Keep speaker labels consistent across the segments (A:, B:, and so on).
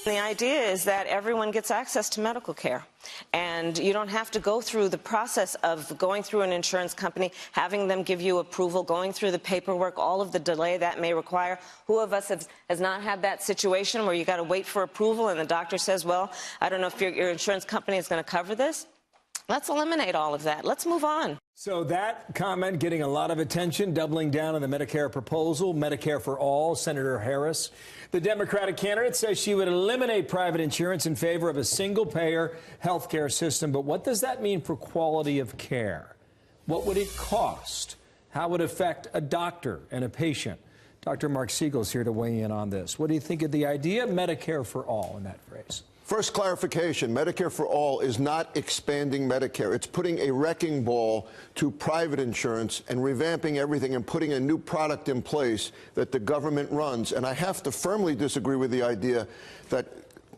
A: The idea is that everyone gets access to medical care, and you don't have to go through the process of going through an insurance company, having them give you approval, going through the paperwork, all of the delay that may require. Who of us has not had that situation where you got to wait for approval and the doctor says, well, I don't know if your insurance company is going to cover this? Let's eliminate all of that. Let's move on.
B: So that comment getting a lot of attention, doubling down on the Medicare proposal, Medicare for all, Senator Harris. The Democratic candidate says she would eliminate private insurance in favor of a single-payer health care system. But what does that mean for quality of care? What would it cost? How would it affect a doctor and a patient? Dr. Mark Siegel is here to weigh in on this. What do you think of the idea of Medicare for all in that phrase?
C: First clarification, Medicare for all is not expanding Medicare. It's putting a wrecking ball to private insurance and revamping everything and putting a new product in place that the government runs. And I have to firmly disagree with the idea that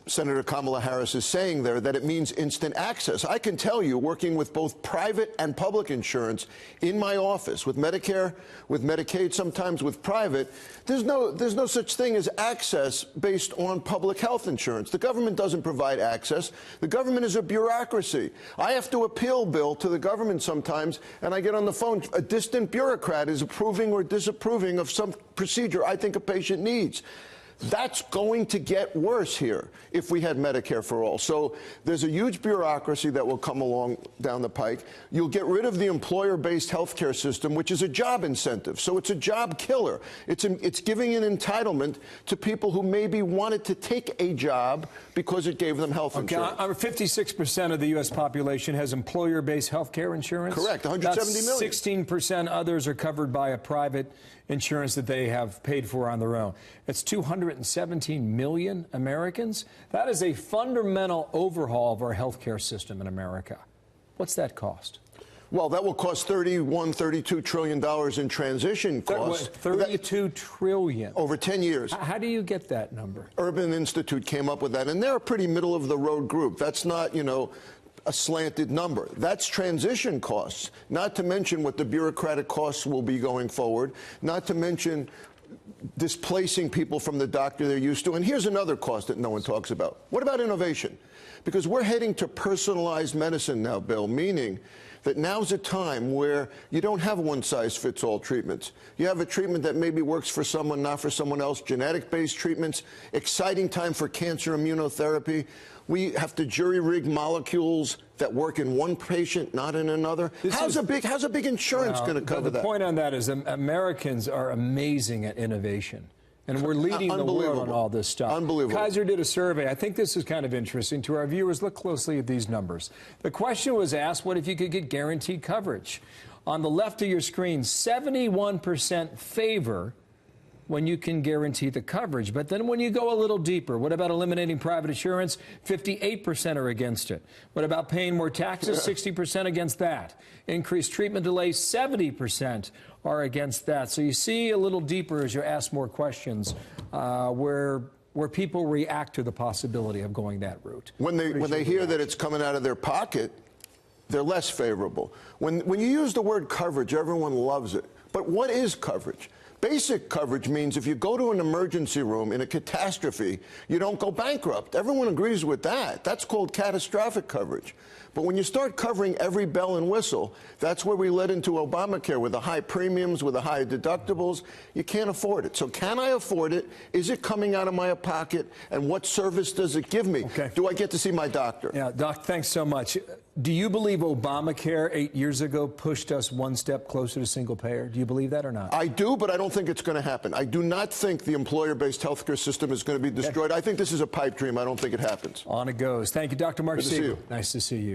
C: Senator Kamala Harris is saying there, that it means instant access. I can tell you, working with both private and public insurance in my office, with Medicare, with Medicaid, sometimes with private, there's no such thing as access based on public health insurance. The government doesn't provide access. The government is a bureaucracy. I have to appeal, Bill, to the government sometimes, and I get on the phone. A distant bureaucrat is approving or disapproving of some procedure I think a patient needs. That's going to get worse here if we had Medicare for all. So there's a huge bureaucracy that will come along down the pike. You'll get rid of the employer-based health care system, which is a job incentive. So it's a job killer. It's giving an entitlement to people who maybe wanted to take a job because it gave them health insurance.
B: 56% of the U.S. population has employer-based health care insurance.
C: Correct, 170 million.
B: 16% others are covered by a private insurance that they have paid for on their own. It's 217 million Americans. That is a fundamental overhaul of our health care system in America. What's that cost?
C: Well, that will cost $32 trillion in transition costs.
B: $32 trillion.
C: Over 10 years.
B: How do you get that number?
C: Urban Institute came up with that, and they're a pretty middle-of-the-road group. That's not, a slanted number. That's transition costs, not to mention what the bureaucratic costs will be going forward, not to mention displacing people from the doctor they're used to. And here's another cost that no one talks about. What about innovation? Because we're heading to personalized medicine now, Bill, meaning that now's a time where you don't have one-size-fits-all treatments. You have a treatment that maybe works for someone, not for someone else, genetic-based treatments, exciting time for cancer immunotherapy. We have to jury-rig molecules that work in one patient, not in another. How's a big insurance going to cover that?
B: The point on that is Americans are amazing at innovation. And we're leading the world on all this stuff.
C: Unbelievable.
B: Kaiser did a survey. I think this is kind of interesting to our viewers. Look closely at these numbers. The question was asked, what if you could get guaranteed coverage? On the left of your screen, 71% favor when you can guarantee the coverage. But then when you go a little deeper, what about eliminating private insurance? 58% are against it. What about paying more taxes? 60% against that. Increased treatment delays? 70% are against that. So you see a little deeper as you ask more questions where people react to the possibility of going that route.
C: When they hear that it's coming out of their pocket, they're less favorable. When you use the word coverage, everyone loves it. But what is coverage? Basic coverage means if you go to an emergency room in a catastrophe, you don't go bankrupt. Everyone agrees with that. That's called catastrophic coverage. But when you start covering every bell and whistle, that's where we led into Obamacare with the high premiums, with the high deductibles. You can't afford it. So can I afford it? Is it coming out of my pocket? And what service does it give me?
B: Okay.
C: Do I get to see my doctor?
B: Yeah, Doc, thanks so much. Do you believe Obamacare 8 years ago pushed us one step closer to single payer? Do you believe that or not?
C: I do, but I don't think it's going to happen. I do not think the employer-based health care system is going to be destroyed. I think this is a pipe dream. I don't think it happens.
B: On it goes. Thank you, Dr. Mark Siegel. Nice to see you.